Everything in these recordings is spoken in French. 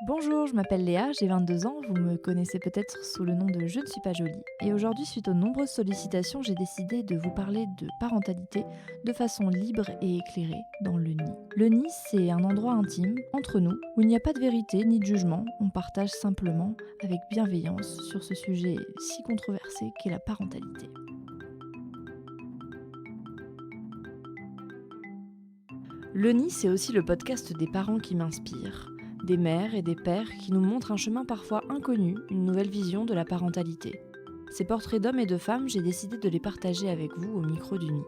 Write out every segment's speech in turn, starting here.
Bonjour, je m'appelle Léa, j'ai 22 ans, vous me connaissez peut-être sous le nom de Je ne suis pas jolie. Et aujourd'hui, suite aux nombreuses sollicitations, j'ai décidé de vous parler de parentalité de façon libre et éclairée dans le nid. Le nid, c'est un endroit intime, entre nous, où il n'y a pas de vérité ni de jugement, on partage simplement, avec bienveillance, sur ce sujet si controversé qu'est la parentalité. Le nid, c'est aussi le podcast des parents qui m'inspirent. Des mères et des pères qui nous montrent un chemin parfois inconnu, une nouvelle vision de la parentalité. Ces portraits d'hommes et de femmes, j'ai décidé de les partager avec vous au micro du nid.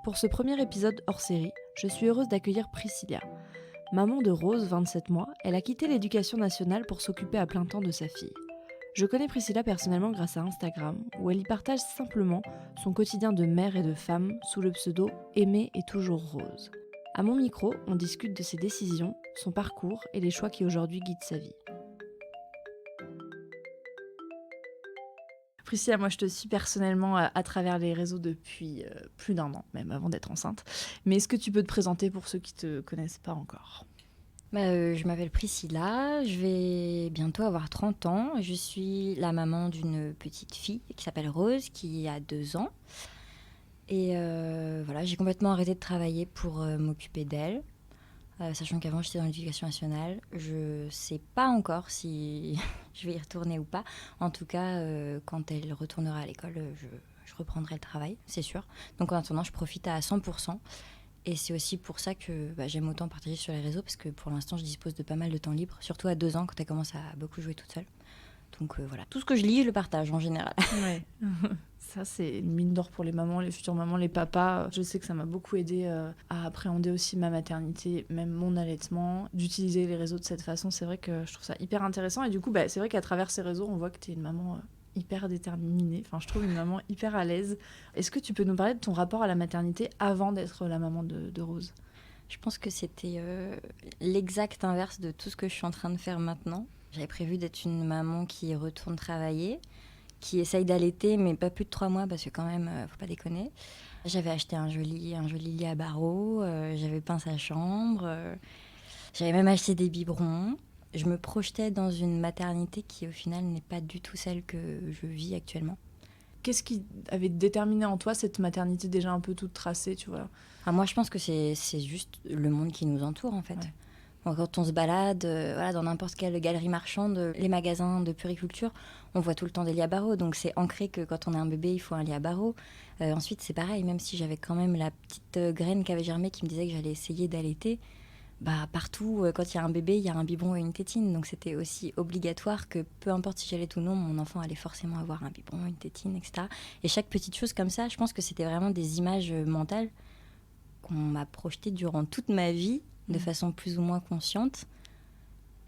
Pour ce premier épisode hors série, je suis heureuse d'accueillir Priscilla. Maman de Rose, 27 mois, elle a quitté l'éducation nationale pour s'occuper à plein temps de sa fille. Je connais Priscilla personnellement grâce à Instagram, où elle y partage simplement son quotidien de mère et de femme sous le pseudo Aimée et toujours Rose. À mon micro, on discute de ses décisions, son parcours et les choix qui aujourd'hui guident sa vie. Priscilla, moi je te suis personnellement à travers les réseaux depuis plus d'un an, même avant d'être enceinte. Mais est-ce que tu peux te présenter pour ceux qui ne te connaissent pas encore ? Je m'appelle Priscilla, je vais bientôt avoir 30 ans. Je suis la maman d'une petite fille qui s'appelle Rose, qui a 2 ans. Et voilà, j'ai complètement arrêté de travailler pour m'occuper d'elle, sachant qu'avant j'étais dans l'éducation nationale. Je ne sais pas encore si je vais y retourner ou pas. En tout cas, quand elle retournera à l'école, je reprendrai le travail, c'est sûr. Donc en attendant, je profite à 100%. Et c'est aussi pour ça que j'aime autant partager sur les réseaux, parce que pour l'instant, je dispose de pas mal de temps libre, surtout à 2 ans, quand elle commence à beaucoup jouer toute seule. Donc voilà, tout ce que je lis, je le partage en général. Ouais. Ça, c'est une mine d'or pour les mamans, les futures mamans, les papas. Je sais que ça m'a beaucoup aidé à appréhender aussi ma maternité, même mon allaitement. D'utiliser les réseaux de cette façon, c'est vrai que je trouve ça hyper intéressant. Et du coup, c'est vrai qu'à travers ces réseaux, on voit que tu es une maman hyper déterminée. Enfin, je trouve une maman hyper à l'aise. Est-ce que tu peux nous parler de ton rapport à la maternité avant d'être la maman de Rose ? Je pense que c'était l'exact inverse de tout ce que je suis en train de faire maintenant. J'avais prévu d'être une maman qui retourne travailler, qui essaye d'allaiter, mais pas plus de 3 mois, parce que quand même, faut pas déconner. J'avais acheté un joli lit à barreaux, j'avais peint sa chambre, j'avais même acheté des biberons. Je me projetais dans une maternité qui, au final, n'est pas du tout celle que je vis actuellement. Qu'est-ce qui avait déterminé en toi cette maternité déjà un peu toute tracée, tu vois ? Moi, je pense que c'est juste le monde qui nous entoure, en fait. Ouais. Bon, quand on se balade dans n'importe quelle galerie marchande, les magasins de puériculture, on voit tout le temps des lits à barreaux. Donc c'est ancré que quand on a un bébé, il faut un lit à barreaux. Ensuite, c'est pareil, même si j'avais quand même la petite graine qui avait germé qui me disait que j'allais essayer d'allaiter, partout, quand il y a un bébé, il y a un biberon et une tétine. Donc c'était aussi obligatoire que peu importe si j'allais ou non, mon enfant allait forcément avoir un biberon, une tétine, etc. Et chaque petite chose comme ça, je pense que c'était vraiment des images mentales qu'on m'a projetées durant toute ma vie, de façon plus ou moins consciente.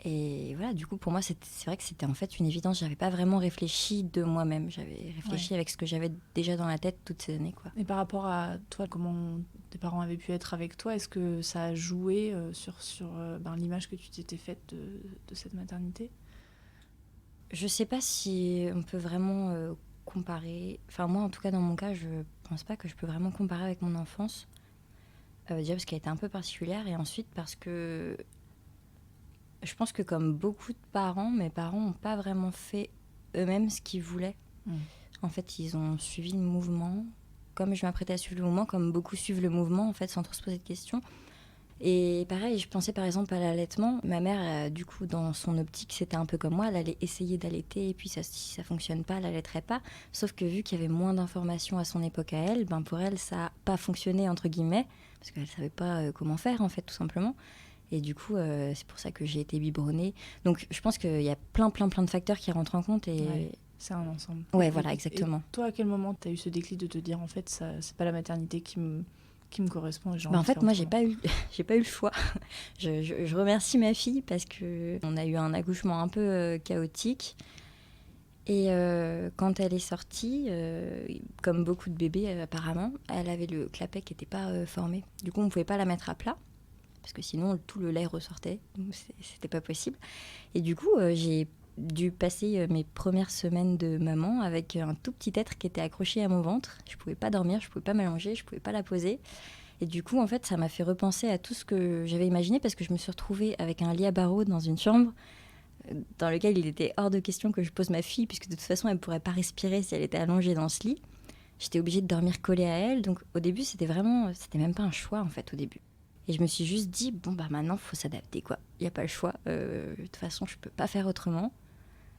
Et voilà, du coup, pour moi, c'est vrai que c'était en fait une évidence. J'avais pas vraiment réfléchi de moi-même. J'avais réfléchi avec ce que j'avais déjà dans la tête toutes ces années, quoi. Et par rapport à toi, comment tes parents avaient pu être avec toi, est-ce que ça a joué sur l'image que tu t'étais faite de cette maternité ? Je sais pas si on peut vraiment comparer. Enfin, moi, en tout cas, dans mon cas, je pense pas que je peux vraiment comparer avec mon enfance. Déjà parce qu'elle était un peu particulière, et ensuite parce que je pense que comme beaucoup de parents, mes parents n'ont pas vraiment fait eux-mêmes ce qu'ils voulaient. En fait, ils ont suivi le mouvement, comme je m'apprêtais à suivre le mouvement, comme beaucoup suivent le mouvement, en fait, sans trop se poser de questions. Et pareil, je pensais par exemple à l'allaitement. Ma mère, du coup, dans son optique, c'était un peu comme moi. Elle allait essayer d'allaiter, et puis si ça fonctionne pas, elle allaiterait pas. Sauf que vu qu'il y avait moins d'informations à son époque à elle, pour elle, ça n'a pas fonctionné, entre guillemets, parce qu'elle savait pas comment faire, en fait, tout simplement. Et du coup, c'est pour ça que j'ai été biberonnée. Donc, je pense qu'il y a plein de facteurs qui rentrent en compte. Et c'est un ensemble. Ouais, voilà, exactement. Et toi, à quel moment tu as eu ce déclic de te dire, en fait, ça, c'est pas la maternité qui me correspond. En fait, moi, j'ai pas eu le choix. Je remercie ma fille parce qu'on a eu un accouchement un peu chaotique. Et quand elle est sortie, comme beaucoup de bébés apparemment, elle avait le clapet qui n'était pas formé. Du coup, on ne pouvait pas la mettre à plat, parce que sinon, tout le lait ressortait. Donc, c'était pas possible. Et du coup, j'ai dû passer mes premières semaines de maman avec un tout petit être qui était accroché à mon ventre. Je ne pouvais pas dormir, je ne pouvais pas m'allonger, je ne pouvais pas la poser. Et du coup, en fait, ça m'a fait repenser à tout ce que j'avais imaginé parce que je me suis retrouvée avec un lit à barreaux dans une chambre dans lequel il était hors de question que je pose ma fille puisque de toute façon, elle ne pourrait pas respirer si elle était allongée dans ce lit. J'étais obligée de dormir collée à elle. Donc au début, c'était même pas un choix en fait au début. Et je me suis juste dit, bon bah maintenant, il faut s'adapter quoi. Il n'y a pas le choix. De toute façon, je ne peux pas faire autrement.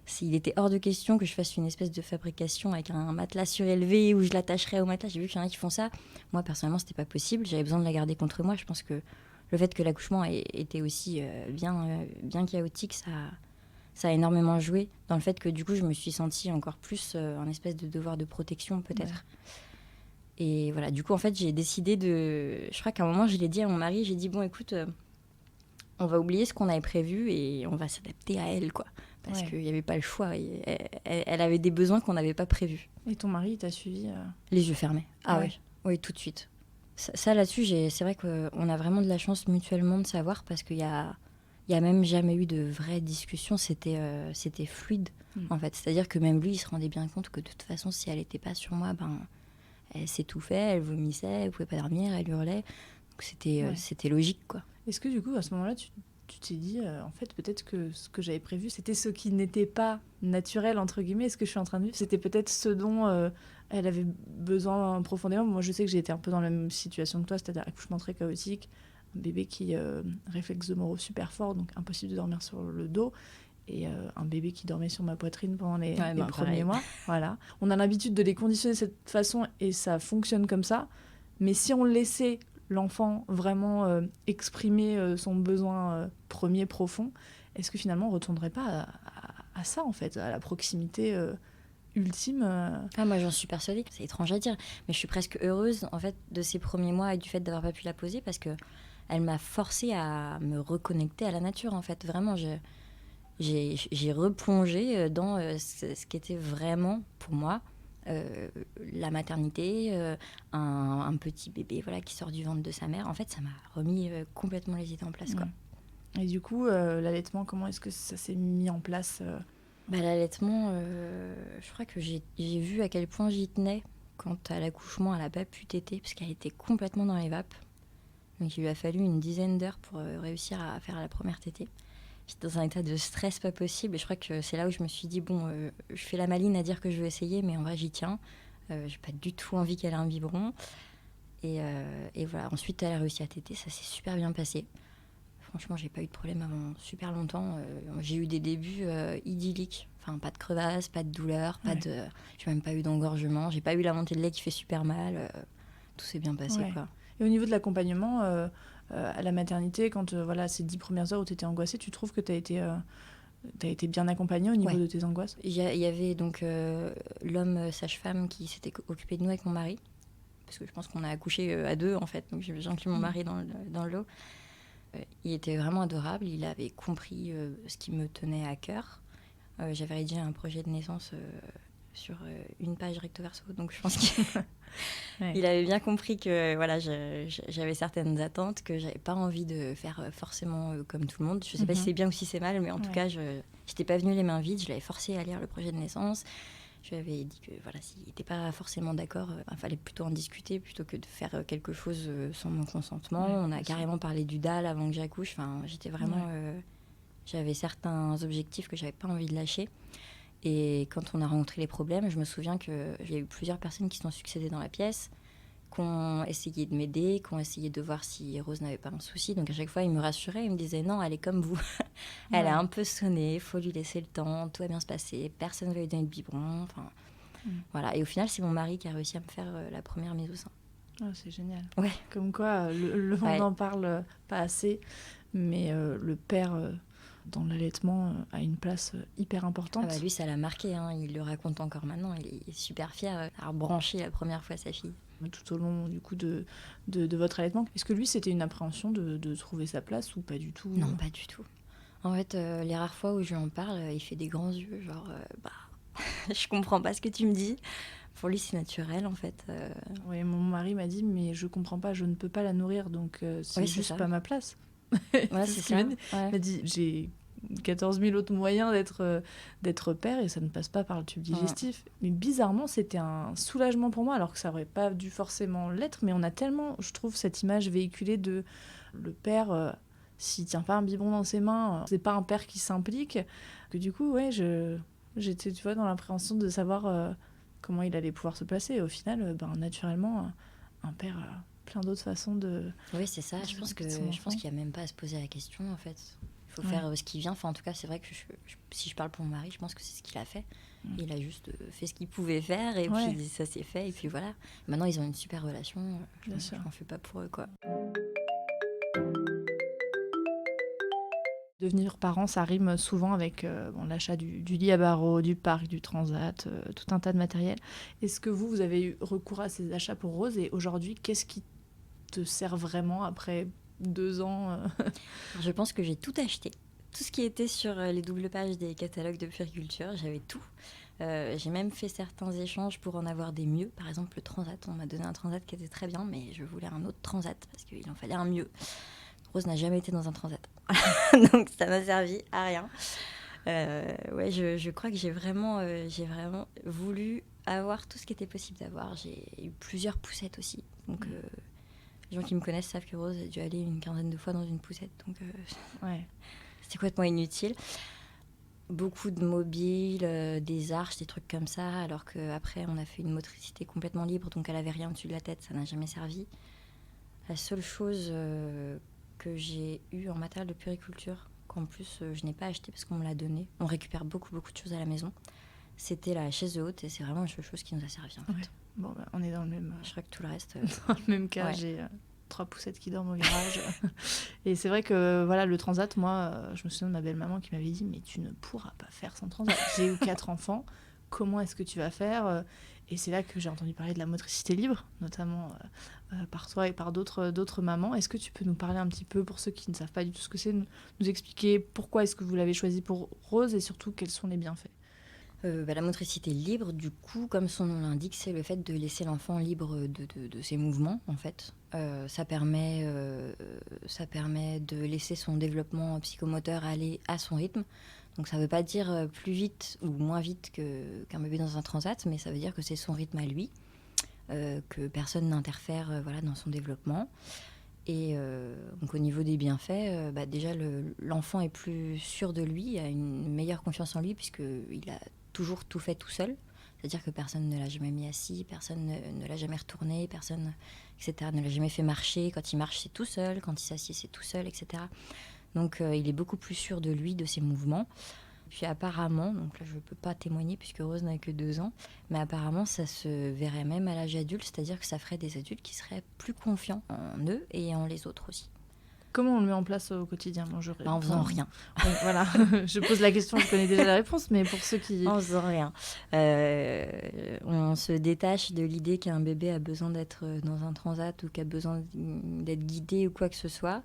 S'il était hors de question que je fasse une espèce de fabrication avec un matelas surélevé où je l'attacherais au matelas, j'ai vu qu'il y en a qui font ça. Moi, personnellement, c'était pas possible. J'avais besoin de la garder contre moi. Je pense que le fait que l'accouchement était aussi bien chaotique, ça a énormément joué dans le fait que du coup, je me suis sentie encore plus en espèce de devoir de protection peut-être. Ouais. Et voilà, du coup, en fait, j'ai décidé de... Je crois qu'à un moment, je l'ai dit à mon mari, j'ai dit, bon, écoute, on va oublier ce qu'on avait prévu et on va s'adapter à elle, quoi. Parce qu'il n'y avait pas le choix. Elle avait des besoins qu'on n'avait pas prévus. Et ton mari, t'a suivi Les yeux fermés. Ah ouais. Oui, tout de suite. Ça là-dessus, c'est vrai qu'on a vraiment de la chance mutuellement de savoir parce qu'il y a même jamais eu de vraie discussion. C'était fluide, en fait. C'est-à-dire que même lui, il se rendait bien compte que de toute façon, si elle n'était pas sur moi, elle s'étouffait, elle vomissait, elle ne pouvait pas dormir, elle hurlait. Donc c'était logique, quoi. Est-ce que du coup, à ce moment-là, tu t'es dit, en fait, peut-être que ce que j'avais prévu, c'était ce qui n'était pas naturel, entre guillemets, ce que je suis en train de vivre, c'était peut-être ce dont elle avait besoin profondément. Moi, je sais que j'ai été un peu dans la même situation que toi, c'est-à-dire accouchement très chaotique, un bébé qui réflexe de Moro super fort, donc impossible de dormir sur le dos, et un bébé qui dormait sur ma poitrine pendant les premiers mois. Voilà. On a l'habitude de les conditionner de cette façon, et ça fonctionne comme ça, mais si on laissait l'enfant vraiment exprimer son besoin premier, profond, est-ce que finalement on ne retournerait pas à ça, en fait, à la proximité ultime Moi, j'en suis persuadée. C'est étrange à dire, mais je suis presque heureuse, en fait, de ces premiers mois et du fait d'avoir pas pu la poser parce qu'elle m'a forcée à me reconnecter à la nature, en fait. Vraiment, j'ai replongé dans ce qu'était vraiment, pour moi, la maternité, un petit bébé qui sort du ventre de sa mère. En fait, ça m'a remis complètement les idées en place, quoi. Et du coup, l'allaitement, comment est-ce que ça s'est mis en place L'allaitement, je crois que j'ai vu à quel point j'y tenais quand à l'accouchement, elle n'a pas pu téter parce qu'elle était complètement dans les vapes. Donc il lui a fallu une dizaine d'heures pour réussir à faire la première tétée. J'étais dans un état de stress pas possible et je crois que c'est là où je me suis dit je fais la maline à dire que je veux essayer, mais en vrai j'y tiens. J'ai pas du tout envie qu'elle ait un biberon. Et voilà. Ensuite elle a réussi à téter, ça s'est super bien passé. Franchement, j'ai pas eu de problème avant super longtemps. J'ai eu des débuts idylliques. Enfin, pas de crevasse, pas de douleur, j'ai même pas eu d'engorgement. J'ai pas eu la montée de lait qui fait super mal. Tout s'est bien passé, quoi. Et au niveau de l'accompagnement à la maternité, quand ces 10 premières heures où tu étais angoissée, tu trouves que tu as été bien accompagnée au niveau de tes angoisses ? Il y avait donc l'homme sage-femme qui s'était occupé de nous avec mon mari. Parce que je pense qu'on a accouché à deux, en fait. Donc j'ai inclus mon mari dans le lot. Il était vraiment adorable, il avait compris ce qui me tenait à cœur. J'avais rédigé un projet de naissance sur une page recto verso, donc je pense qu'il avait bien compris que j'avais certaines attentes, que j'avais pas envie de faire forcément comme tout le monde. Je sais pas si c'est bien ou si c'est mal, mais en tout cas, j'étais pas venue les mains vides, je l'avais forcé à lire le projet de naissance. Je lui avais dit que s'il n'était pas forcément d'accord, il fallait plutôt en discuter plutôt que de faire quelque chose sans mon consentement. On a carrément parlé du DAL avant que j'accouche. Enfin, j'étais vraiment... j'avais certains objectifs que je n'avais pas envie de lâcher. Et quand on a rencontré les problèmes, je me souviens qu'il y a eu plusieurs personnes qui se sont succédées dans la pièce, qui ont essayé de m'aider, qui ont essayé de voir si Rose n'avait pas un souci. Donc à chaque fois, ils me rassuraient, ils me disaient « Non, elle est comme vous. Elle a un peu sonné, il faut lui laisser le temps, tout va bien se passer, personne ne va lui donner de biberon. » Enfin, voilà. Et au final, c'est mon mari qui a réussi à me faire la première mise au sein. Oh, c'est génial. Ouais. Comme quoi, on n'en parle pas assez, mais le père... dans l'allaitement, a une place hyper importante. Lui, ça l'a marqué, hein. Il le raconte encore maintenant. Il est super fier d'avoir branché la première fois sa fille. Tout au long du coup de votre allaitement, est-ce que lui, c'était une appréhension de trouver sa place ou pas du tout ? Non, pas du tout. En fait, les rares fois où je lui en parle, il fait des grands yeux, genre, je comprends pas ce que tu me dis. Pour lui, c'est naturel, en fait. Oui, mon mari m'a dit, mais je comprends pas, je ne peux pas la nourrir, donc c'est juste pas ma place. Ouais, c'est ça. Il m'a dit, j'ai 14 000 autres moyens d'être père et ça ne passe pas par le tube digestif. Mais bizarrement, c'était un soulagement pour moi, alors que ça n'aurait pas dû forcément l'être. Mais on a tellement, je trouve, cette image véhiculée de le père, s'il tient pas un biberon dans ses mains, c'est pas un père qui s'implique. Que du coup, ouais, j'étais, tu vois, dans l'appréhension de savoir comment il allait pouvoir se placer. Et au final, naturellement, un père a plein d'autres façons de... Oui, c'est ça. Je pense qu'il n'y a même pas à se poser la question, en fait. Il faut faire ce qui vient. Enfin, en tout cas, c'est vrai que si je parle pour mon mari, je pense que c'est ce qu'il a fait. Il a juste fait ce qu'il pouvait faire et puis ça s'est fait. Et puis voilà. Maintenant, ils ont une super relation. Je m'en fais pas pour eux, quoi. Devenir parent, ça rime souvent avec l'achat du lit à barreaux, du parc, du transat, tout un tas de matériel. Est-ce que vous avez eu recours à ces achats pour Rose et aujourd'hui, qu'est-ce qui te sert vraiment après 2 ans Je pense que j'ai tout acheté. Tout ce qui était sur les doubles pages des catalogues de puériculture, j'avais tout. J'ai même fait certains échanges pour en avoir des mieux. Par exemple, le transat, on m'a donné un transat qui était très bien, mais je voulais un autre transat parce qu'il en fallait un mieux. Rose n'a jamais été dans un transat. Donc ça m'a servi à rien. Je crois que j'ai vraiment voulu avoir tout ce qui était possible d'avoir. J'ai eu plusieurs poussettes aussi. Donc les gens qui me connaissent savent que Rose a dû aller une 15aine de fois dans une poussette. Donc c'était complètement inutile. Beaucoup de mobiles, des arches, des trucs comme ça. Alors qu'après, on a fait une motricité complètement libre. Donc elle n'avait rien au-dessus de la tête. Ça n'a jamais servi. La seule chose... que j'ai eu en matériel de puériculture, qu'en plus je n'ai pas acheté parce qu'on me l'a donné. On récupère beaucoup de choses à la maison. C'était la chaise de haute et c'est vraiment une seule chose qui nous a servi en fait. Ouais. Bon, on est dans le même... Je crois que tout le reste... dans le même cas, j'ai 3 poussettes qui dorment au garage. Et c'est vrai que voilà, le transat, moi, je me souviens de ma belle-maman qui m'avait dit « Mais tu ne pourras pas faire sans transat. J'ai eu 4 enfants, comment est-ce que tu vas faire ?» Et c'est là que j'ai entendu parler de la motricité libre, notamment par toi et par d'autres mamans. Est-ce que tu peux nous parler un petit peu, pour ceux qui ne savent pas du tout ce que c'est, nous expliquer pourquoi est-ce que vous l'avez choisi pour Rose et surtout quels sont les bienfaits? La motricité libre, du coup, comme son nom l'indique, c'est le fait de laisser l'enfant libre de ses mouvements, en fait. Ça permet de laisser son développement psychomoteur aller à son rythme. Donc ça ne veut pas dire plus vite ou moins vite qu'un bébé dans un transat, mais ça veut dire que c'est son rythme à lui, que personne n'interfère dans son développement. Et donc au niveau des bienfaits, déjà l'enfant est plus sûr de lui, a une meilleure confiance en lui puisqu'il a toujours tout fait tout seul. C'est-à-dire que personne ne l'a jamais mis assis, personne ne l'a jamais retourné, personne, etc. ne l'a jamais fait marcher. Quand il marche, c'est tout seul. Quand il s'assied, c'est tout seul, etc. Donc il est beaucoup plus sûr de lui, de ses mouvements. Puis apparemment, donc là je ne peux pas témoigner puisque Rose n'a que 2 ans, mais apparemment ça se verrait même à l'âge adulte, c'est-à-dire que ça ferait des adultes qui seraient plus confiants en eux et en les autres aussi. Comment on le met en place au quotidien? En faisant rien. Oui, voilà, je pose la question, je connais déjà la réponse, mais pour ceux qui... En faisant rien. On se détache de l'idée qu'un bébé a besoin d'être dans un transat ou qu'il a besoin d'être guidé ou quoi que ce soit,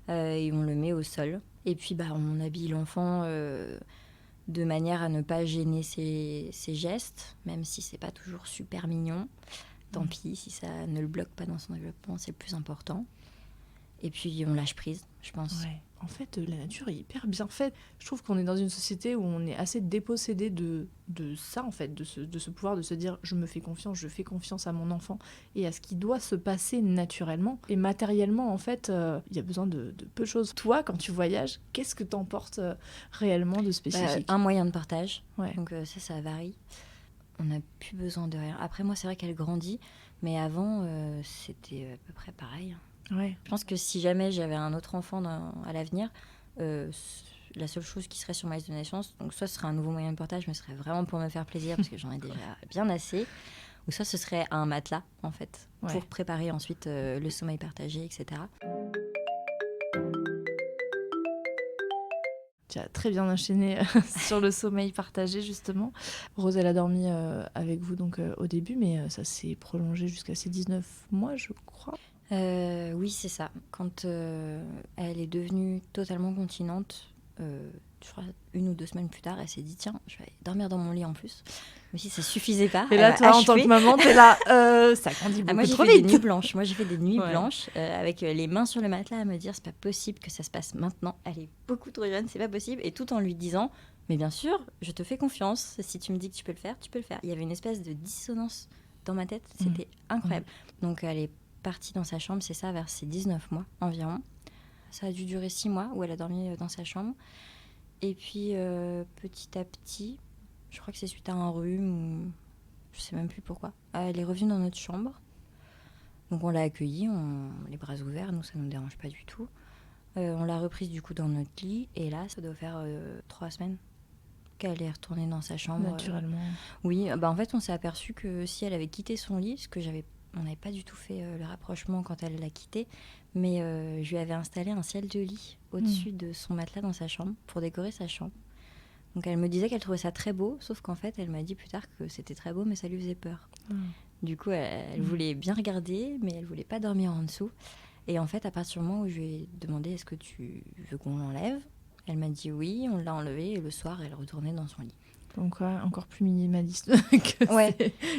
et on le met au sol. Et puis on habille l'enfant de manière à ne pas gêner ses gestes, même si c'est pas toujours super mignon. Tant pis, si ça ne le bloque pas dans son développement, c'est le plus important. Et puis on lâche prise, je pense. Ouais. En fait, la nature est hyper bien faite. Je trouve qu'on est dans une société où on est assez dépossédé de ça, en fait, de ce pouvoir de se dire je me fais confiance, je fais confiance à mon enfant et à ce qui doit se passer naturellement. Et matériellement, en fait, il y a besoin de peu de choses. Toi, quand tu voyages, qu'est-ce que t'emportes réellement de spécifique? Un moyen de partage, ouais. Donc ça varie. On n'a plus besoin de rien. Après, moi, c'est vrai qu'elle grandit, mais avant, c'était à peu près pareil. Ouais. Je pense que si jamais j'avais un autre enfant à l'avenir, la seule chose qui serait sur ma liste de naissance, donc soit ce serait un nouveau moyen de portage, mais ce serait vraiment pour me faire plaisir parce que j'en ai déjà bien assez, ou soit ce serait un matelas en fait, pour préparer ensuite le sommeil partagé, etc. Tu as très bien enchaîné sur le sommeil partagé justement. Rose, elle a dormi avec vous donc au début, mais ça s'est prolongé jusqu'à ses 19 mois, je crois. Oui, c'est ça. Quand elle est devenue totalement continente, je crois 1 ou 2 semaines plus tard, elle s'est dit tiens, je vais aller dormir dans mon lit en plus. Mais si ça suffisait pas. Et là, toi, en tant que maman, t'es là, ça grandit beaucoup trop vite. Moi, j'ai fait des nuits blanches avec les mains sur le matelas à me dire c'est pas possible que ça se passe maintenant. Elle est beaucoup trop jeune, c'est pas possible. Et tout en lui disant mais bien sûr, je te fais confiance. Si tu me dis que tu peux le faire, tu peux le faire. Il y avait une espèce de dissonance dans ma tête, c'était incroyable. Donc elle est partie dans sa chambre, c'est ça, vers ses 19 mois environ. Ça a dû durer 6 mois où elle a dormi dans sa chambre. Et puis petit à petit, je crois que c'est suite à un rhume ou je sais même plus pourquoi, elle est revenue dans notre chambre. Donc on l'a accueillie, les bras ouverts, nous ça nous dérange pas du tout. On l'a reprise du coup dans notre lit et là ça doit faire 3 semaines qu'elle est retournée dans sa chambre. Naturellement. Oui, en fait on s'est aperçu que si elle avait quitté son lit, ce que on n'avait pas du tout fait le rapprochement quand elle l'a quitté, mais je lui avais installé un ciel de lit au-dessus de son matelas dans sa chambre pour décorer sa chambre. Donc elle me disait qu'elle trouvait ça très beau, sauf qu'en fait elle m'a dit plus tard que c'était très beau mais ça lui faisait peur. Du coup elle voulait bien regarder mais elle voulait pas dormir en dessous. Et en fait à partir du moment où je lui ai demandé est-ce que tu veux qu'on l'enlève, elle m'a dit oui, on l'a enlevé et le soir elle retournait dans son lit. Donc encore plus minimaliste que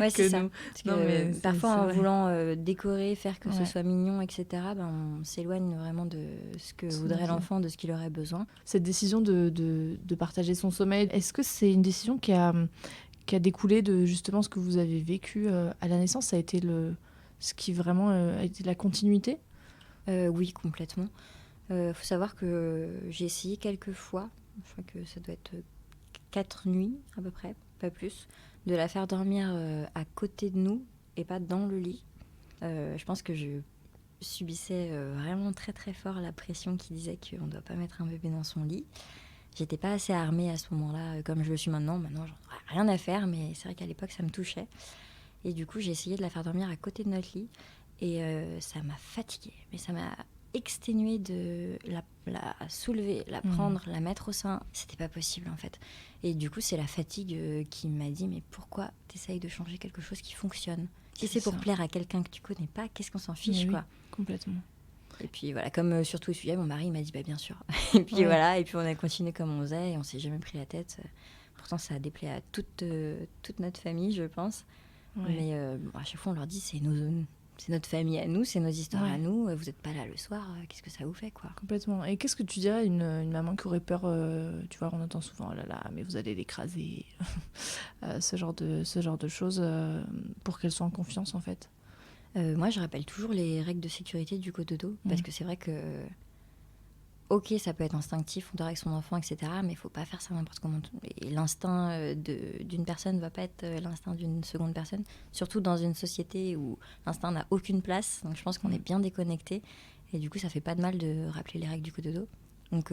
c'est ça. Nous. Parce que parfois en voulant décorer, faire que ce soit mignon, etc., on s'éloigne vraiment de ce que voudrait l'enfant, de ce qu'il aurait besoin. Cette décision de partager son sommeil, est-ce que c'est une décision qui a découlé de justement ce que vous avez vécu à la naissance? Ça a été ce qui vraiment a été la continuité? Oui, complètement. Faut savoir que j'ai essayé quelques fois, je crois que ça doit être 4 nuits à peu près, pas plus, de la faire dormir à côté de nous et pas dans le lit. Je pense que je subissais vraiment très très fort la pression qui disait qu'on ne doit pas mettre un bébé dans son lit. J'étais pas assez armée à ce moment-là comme je le suis maintenant. Maintenant, j'en ai rien à faire, mais c'est vrai qu'à l'époque, ça me touchait. Et du coup, j'ai essayé de la faire dormir à côté de notre lit et ça m'a fatiguée. Mais ça m'a exténuée de la soulever, la prendre, la mettre au sein. C'était pas possible en fait. Et du coup, c'est la fatigue qui m'a dit mais pourquoi t'essayes de changer quelque chose qui fonctionne? Si c'est pour plaire à quelqu'un que tu connais pas, qu'est-ce qu'on s'en fiche quoi? Complètement. Et puis voilà, comme sur tout sujet, mon mari m'a dit bah bien sûr. Et puis voilà, et puis on a continué comme on faisait et on s'est jamais pris la tête. Pourtant, ça a déplaît à toute notre famille, je pense. Mais à chaque fois, on leur dit c'est notre famille à nous, c'est nos histoires à nous. Vous n'êtes pas là le soir, qu'est-ce que ça vous fait quoi? Complètement. Et qu'est-ce que tu dirais à une maman qui aurait peur, tu vois, on entend souvent, oh là là, mais vous allez l'écraser, ce genre de choses, pour qu'elle soit en confiance en fait? Moi, je rappelle toujours les règles de sécurité du cododo, parce que c'est vrai que, ok, ça peut être instinctif, on dort avec son enfant, etc., mais il ne faut pas faire ça n'importe comment. Et l'instinct d'une personne ne va pas être l'instinct d'une seconde personne, surtout dans une société où l'instinct n'a aucune place. Donc je pense qu'on est bien déconnecté. Et du coup, ça ne fait pas de mal de rappeler les règles du cododo. Donc,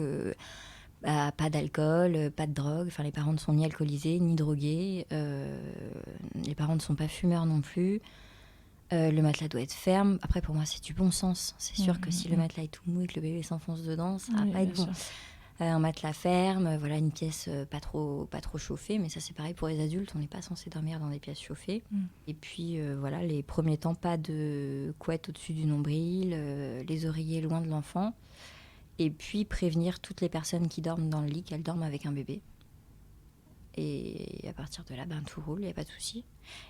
pas d'alcool, pas de drogue. Enfin, les parents ne sont ni alcoolisés, ni drogués. Les parents ne sont pas fumeurs non plus. Le matelas doit être ferme. Après, pour moi, c'est du bon sens. C'est sûr que si le matelas est tout mou et que le bébé s'enfonce dedans, ça va pas être bon. Un matelas ferme, voilà, une pièce pas trop chauffée. Mais ça, c'est pareil pour les adultes. On n'est pas censé dormir dans des pièces chauffées. Et puis, voilà, les premiers temps, pas de couette au-dessus du nombril, les oreillers loin de l'enfant. Et puis, prévenir toutes les personnes qui dorment dans le lit qu'elles dorment avec un bébé. Et à partir de là, tout roule, il n'y a pas de souci.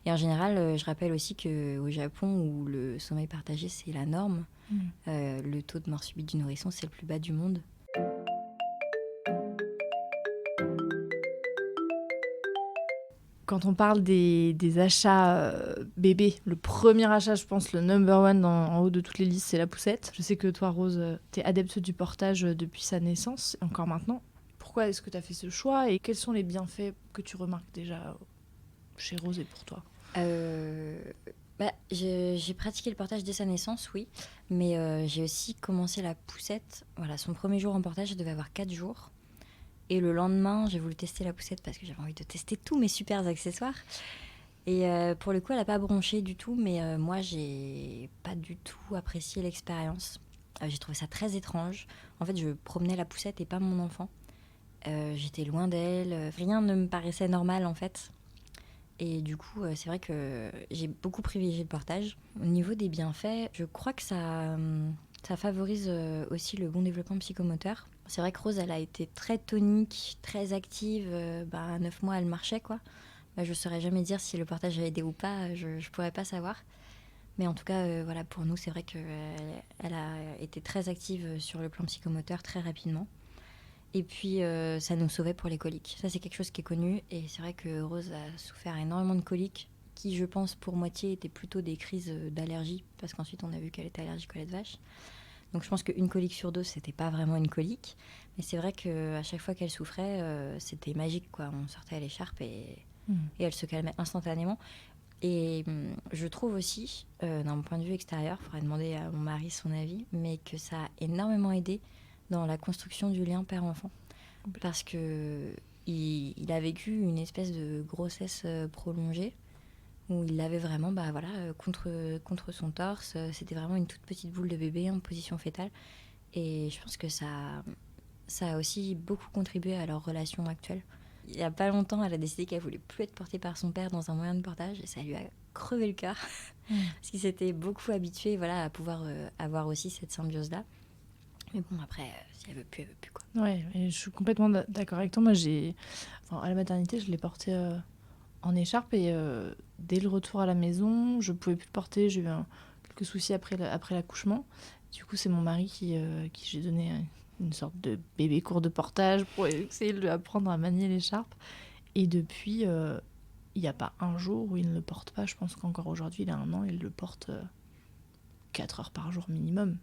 Et en général, je rappelle aussi qu'au Japon, où le sommeil partagé, c'est la norme, le taux de mort subite du nourrisson, c'est le plus bas du monde. Quand on parle des achats bébés, le premier achat, je pense, le number one en haut de toutes les listes, c'est la poussette. Je sais que toi, Rose, t'es adepte du portage depuis sa naissance, encore maintenant. Pourquoi est-ce que tu as fait ce choix et quels sont les bienfaits que tu remarques déjà chez Rose et pour toi? J'ai pratiqué le portage dès sa naissance, oui, mais j'ai aussi commencé la poussette. Voilà, son premier jour en portage, je devais avoir 4 jours. Et le lendemain, j'ai voulu tester la poussette parce que j'avais envie de tester tous mes super accessoires. Et pour le coup, elle n'a pas bronché du tout, mais moi, j'ai pas du tout apprécié l'expérience. J'ai trouvé ça très étrange. En fait, je promenais la poussette et pas mon enfant. J'étais loin d'elle, rien ne me paraissait normal en fait. Et du coup, c'est vrai que j'ai beaucoup privilégié le portage. Au niveau des bienfaits, je crois que ça favorise aussi le bon développement psychomoteur. C'est vrai que Rose, elle a été très tonique, très active. À 9 mois, elle marchait, quoi. Je ne saurais jamais dire si le portage a aidé ou pas, je ne pourrais pas savoir. Mais en tout cas, voilà, pour nous, c'est vrai qu'elle elle a été très active sur le plan psychomoteur très rapidement. Et puis, ça nous sauvait pour les coliques. Ça, c'est quelque chose qui est connu. Et c'est vrai que Rose a souffert énormément de coliques, qui, je pense, pour moitié, étaient plutôt des crises d'allergie, parce qu'ensuite, on a vu qu'elle était allergique au lait de vache. Donc, je pense qu'une colique sur deux, c'était pas vraiment une colique. Mais c'est vrai qu'à chaque fois qu'elle souffrait, c'était magique, quoi. On sortait à l'écharpe et elle se calmait instantanément. Et je trouve aussi, d'un point de vue extérieur, il faudrait demander à mon mari son avis, mais que ça a énormément aidé dans la construction du lien père-enfant. Parce que il a vécu une espèce de grossesse prolongée, où il l'avait vraiment contre son torse. C'était vraiment une toute petite boule de bébé en position fétale. Et je pense que ça a aussi beaucoup contribué à leur relation actuelle. Il n'y a pas longtemps, elle a décidé qu'elle voulait plus être portée par son père dans un moyen de portage, et ça lui a crevé le cœur, parce qu'il s'était beaucoup habitué, voilà, à pouvoir avoir aussi cette symbiose-là. Mais bon, après, si elle veut plus, quoi. Ouais, et je suis complètement d'accord avec toi. Moi, à la maternité, je l'ai porté en écharpe, et dès le retour à la maison, je pouvais plus le porter. J'ai eu quelques soucis après l'accouchement. Du coup, c'est mon mari qui j'ai donné une sorte de bébé cours de portage pour essayer de lui apprendre à manier l'écharpe. Et depuis, il n'y a pas un jour où il ne le porte pas. Je pense qu'encore aujourd'hui, il a 1 an, il le porte 4 heures par jour minimum.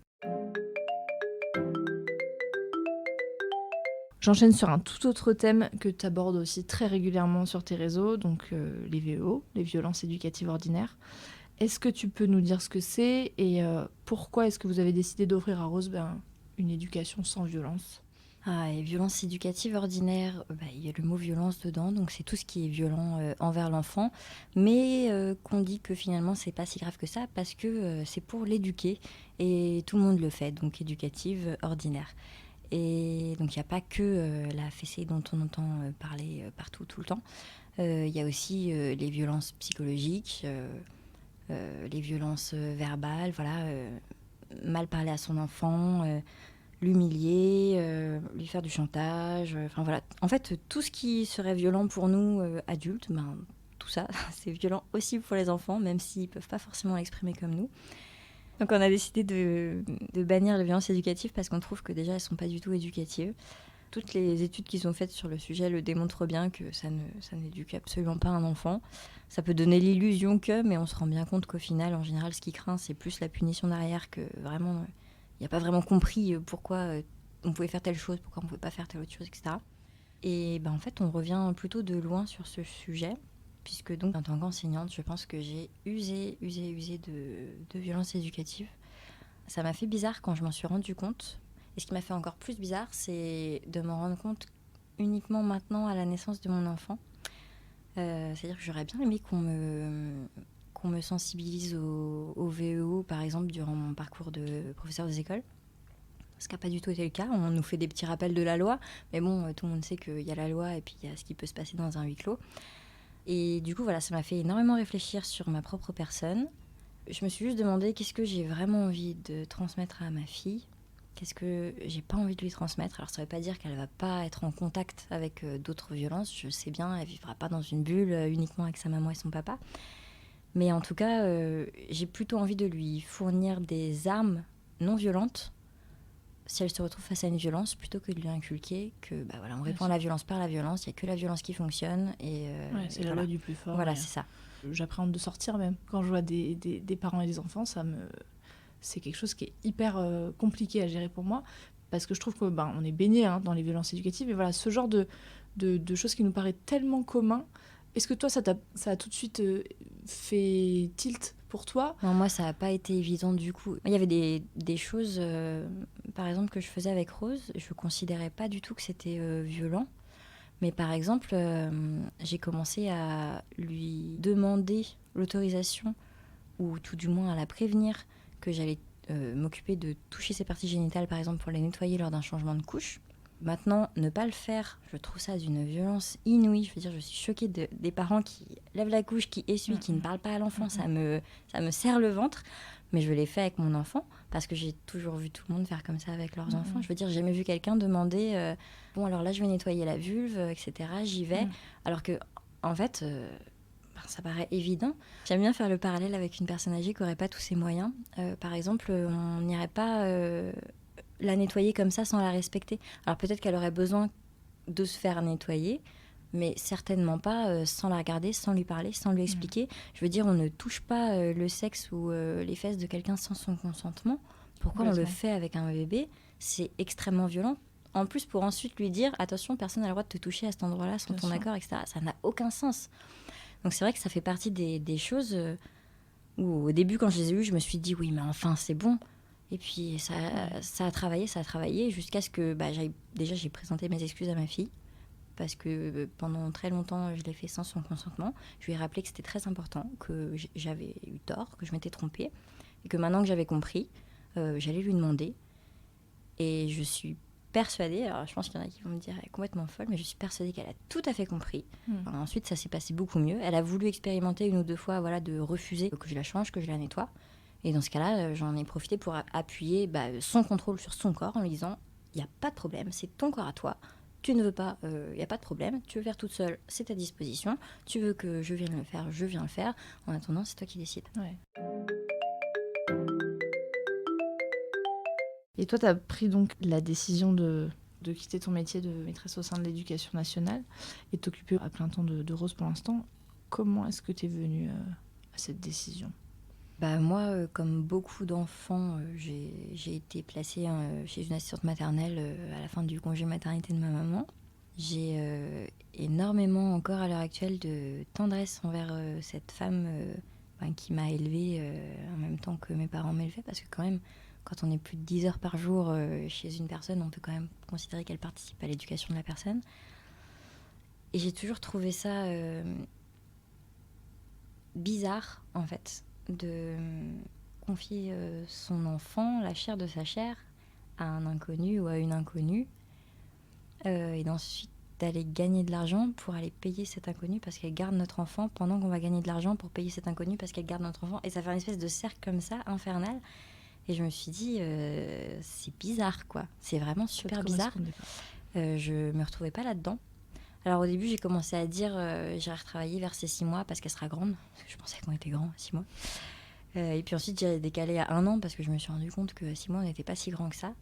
J'enchaîne sur un tout autre thème que tu abordes aussi très régulièrement sur tes réseaux, donc les VEO, les violences éducatives ordinaires. Est-ce que tu peux nous dire ce que c'est et pourquoi est-ce que vous avez décidé d'offrir à Rose une éducation sans violence ? Et violences éducatives ordinaires, il y a le mot violence dedans, donc c'est tout ce qui est violent envers l'enfant, mais qu'on dit que finalement c'est pas si grave que ça, parce que c'est pour l'éduquer, et tout le monde le fait, donc éducative ordinaire. Et donc il n'y a pas que la fessée dont on entend parler partout, tout le temps. Il y a aussi les violences psychologiques, les violences verbales, voilà, mal parler à son enfant, l'humilier, lui faire du chantage, enfin voilà. En fait, tout ce qui serait violent pour nous adultes, tout ça, c'est violent aussi pour les enfants, même s'ils ne peuvent pas forcément l'exprimer comme nous. Donc on a décidé de bannir les violences éducatives parce qu'on trouve que déjà elles ne sont pas du tout éducatives. Toutes les études qui sont faites sur le sujet le démontrent bien que ça n'éduque absolument pas un enfant. Ça peut donner l'illusion mais on se rend bien compte qu'au final, en général, ce qui craint, c'est plus la punition derrière, que vraiment, il n'y a pas vraiment compris pourquoi on pouvait faire telle chose, pourquoi on ne pouvait pas faire telle autre chose, etc. Et en fait, on revient plutôt de loin sur ce sujet, puisque donc, en tant qu'enseignante, je pense que j'ai usé de violences éducatives. Ça m'a fait bizarre quand je m'en suis rendu compte. Et ce qui m'a fait encore plus bizarre, c'est de m'en rendre compte uniquement maintenant, à la naissance de mon enfant. C'est-à-dire que j'aurais bien aimé qu'on me sensibilise au VEO, par exemple, durant mon parcours de professeur des écoles. Ce qui n'a pas du tout été le cas. On nous fait des petits rappels de la loi. Mais bon, tout le monde sait qu'il y a la loi et puis il y a ce qui peut se passer dans un huis clos. Et du coup, voilà, ça m'a fait énormément réfléchir sur ma propre personne. Je me suis juste demandé qu'est-ce que j'ai vraiment envie de transmettre à ma fille, qu'est-ce que j'ai pas envie de lui transmettre. Alors ça ne veut pas dire qu'elle va pas être en contact avec d'autres violences, je sais bien, elle vivra pas dans une bulle uniquement avec sa maman et son papa. Mais en tout cas, j'ai plutôt envie de lui fournir des armes non violentes si elle se retrouve face à une violence, plutôt que de lui inculquer que on répond à la violence par la violence, il n'y a que la violence qui fonctionne. Et, c'est la loi du plus fort. Voilà, c'est ça. J'appréhende de sortir même. Quand je vois des parents et des enfants, c'est quelque chose qui est hyper compliqué à gérer pour moi, parce que je trouve que on est baigné dans les violences éducatives, et voilà, ce genre de choses qui nous paraît tellement commun. Est-ce que toi, ça a tout de suite fait tilt pour toi ? Non, moi, ça n'a pas été évident du coup. Il y avait des choses, par exemple, que je faisais avec Rose, je ne considérais pas du tout que c'était violent. Mais par exemple, j'ai commencé à lui demander l'autorisation, ou tout du moins à la prévenir, que j'allais m'occuper de toucher ses parties génitales, par exemple, pour les nettoyer lors d'un changement de couche. Maintenant, ne pas le faire, je trouve ça d'une violence inouïe. Je veux dire, je suis choquée des parents qui lèvent la couche, qui essuient, qui ne parlent pas à l'enfant. Ça me serre le ventre. mais je l'ai fait avec mon enfant parce que j'ai toujours vu tout le monde faire comme ça avec leurs enfants. Je veux dire, j'ai jamais vu quelqu'un demander bon, alors là, je vais nettoyer la vulve, etc. J'y vais. Alors que, en fait, ça paraît évident. J'aime bien faire le parallèle avec une personne âgée qui n'aurait pas tous ses moyens. Par exemple, on n'irait pas la nettoyer comme ça sans la respecter. Alors peut-être qu'elle aurait besoin de se faire nettoyer, mais certainement pas sans la regarder, sans lui parler, sans lui expliquer. Je veux dire, on ne touche pas le sexe ou les fesses de quelqu'un sans son consentement. Pourquoi on le fait avec un bébé ? C'est extrêmement violent. En plus, pour ensuite lui dire, attention, personne n'a le droit de te toucher à cet endroit-là sans ton accord, etc. Ça n'a aucun sens. Donc c'est vrai que ça fait partie des choses où au début, quand je les ai eues, je me suis dit, oui, mais enfin, c'est bon. Et puis ça a travaillé jusqu'à ce que j'ai présenté mes excuses à ma fille. Parce que pendant très longtemps, je l'ai fait sans son consentement. Je lui ai rappelé que c'était très important, que j'avais eu tort, que je m'étais trompée. Et que maintenant que j'avais compris, j'allais lui demander. Et je suis persuadée, alors je pense qu'il y en a qui vont me dire elle est complètement folle, mais je suis persuadée qu'elle a tout à fait compris. Alors, ensuite, ça s'est passé beaucoup mieux. Elle a voulu expérimenter 1 ou 2 fois de refuser que je la change, que je la nettoie. Et dans ce cas-là, j'en ai profité pour appuyer son contrôle sur son corps en lui disant il n'y a pas de problème, c'est ton corps à toi. Tu ne veux pas, il n'y a pas de problème. Tu veux faire toute seule, c'est à disposition. Tu veux que je vienne le faire, je viens le faire. En attendant, c'est toi qui décides. Ouais. Et toi, tu as pris donc la décision de quitter ton métier de maîtresse au sein de l'éducation nationale et t'occuper à plein temps de Rose pour l'instant. Comment est-ce que tu es venue à cette décision ? Moi, comme beaucoup d'enfants, j'ai été placée chez une assistante maternelle à la fin du congé maternité de ma maman. J'ai énormément encore à l'heure actuelle de tendresse envers cette femme qui m'a élevée en même temps que mes parents m'élevaient, parce que quand même, quand on est plus de 10 heures par jour chez une personne, on peut quand même considérer qu'elle participe à l'éducation de la personne. Et j'ai toujours trouvé ça bizarre, en fait, de confier son enfant, la chair de sa chair, à un inconnu ou à une inconnue, et d'ensuite d'aller gagner de l'argent pour aller payer cet inconnu parce qu'elle garde notre enfant, pendant qu'on va gagner de l'argent pour payer cet inconnu parce qu'elle garde notre enfant. Et ça fait une espèce de cercle comme ça, infernal. Et je me suis dit, c'est bizarre, quoi. C'est vraiment super bizarre. Je me retrouvais pas là-dedans. Alors au début, j'ai commencé à dire j'irai retravailler vers ces 6 mois parce qu'elle sera grande. Parce que je pensais qu'on était grand à 6 mois. Et puis ensuite, j'ai décalé à 1 an parce que je me suis rendu compte que 6 mois, on n'était pas si grand que ça.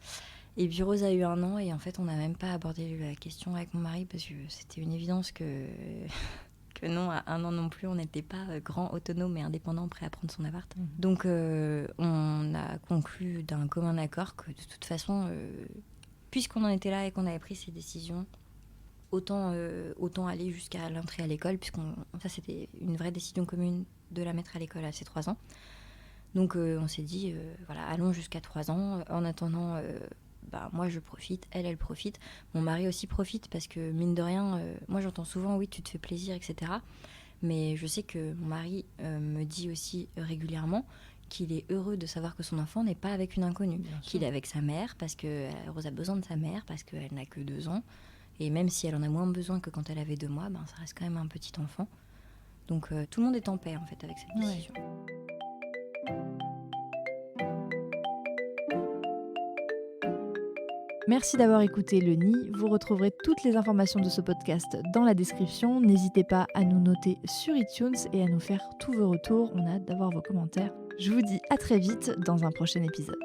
Et puis Rose a eu 1 an et en fait, on n'a même pas abordé la question avec mon mari parce que c'était une évidence que non, à 1 an non plus, on n'était pas grand, autonome et indépendant, prêt à prendre son appart. Donc on a conclu d'un commun accord que de toute façon, puisqu'on en était là et qu'on avait pris ces décisions, autant aller jusqu'à l'entrée à l'école, ça c'était une vraie décision commune de la mettre à l'école à ses 3 ans. Donc on s'est dit, allons jusqu'à 3 ans. En attendant, moi je profite, elle profite. Mon mari aussi profite parce que mine de rien, moi j'entends souvent, oui, tu te fais plaisir, etc. Mais je sais que mon mari me dit aussi régulièrement qu'il est heureux de savoir que son enfant n'est pas avec une inconnue, qu'il est avec sa mère parce que Rose a besoin de sa mère parce qu'elle n'a que 2 ans. Et même si elle en a moins besoin que quand elle avait 2 mois, ça reste quand même un petit enfant. Donc tout le monde est en paix en fait avec cette décision. Merci d'avoir écouté Le Nid. Vous retrouverez toutes les informations de ce podcast dans la description. N'hésitez pas à nous noter sur iTunes et à nous faire tous vos retours. On a hâte d'avoir vos commentaires. Je vous dis à très vite dans un prochain épisode.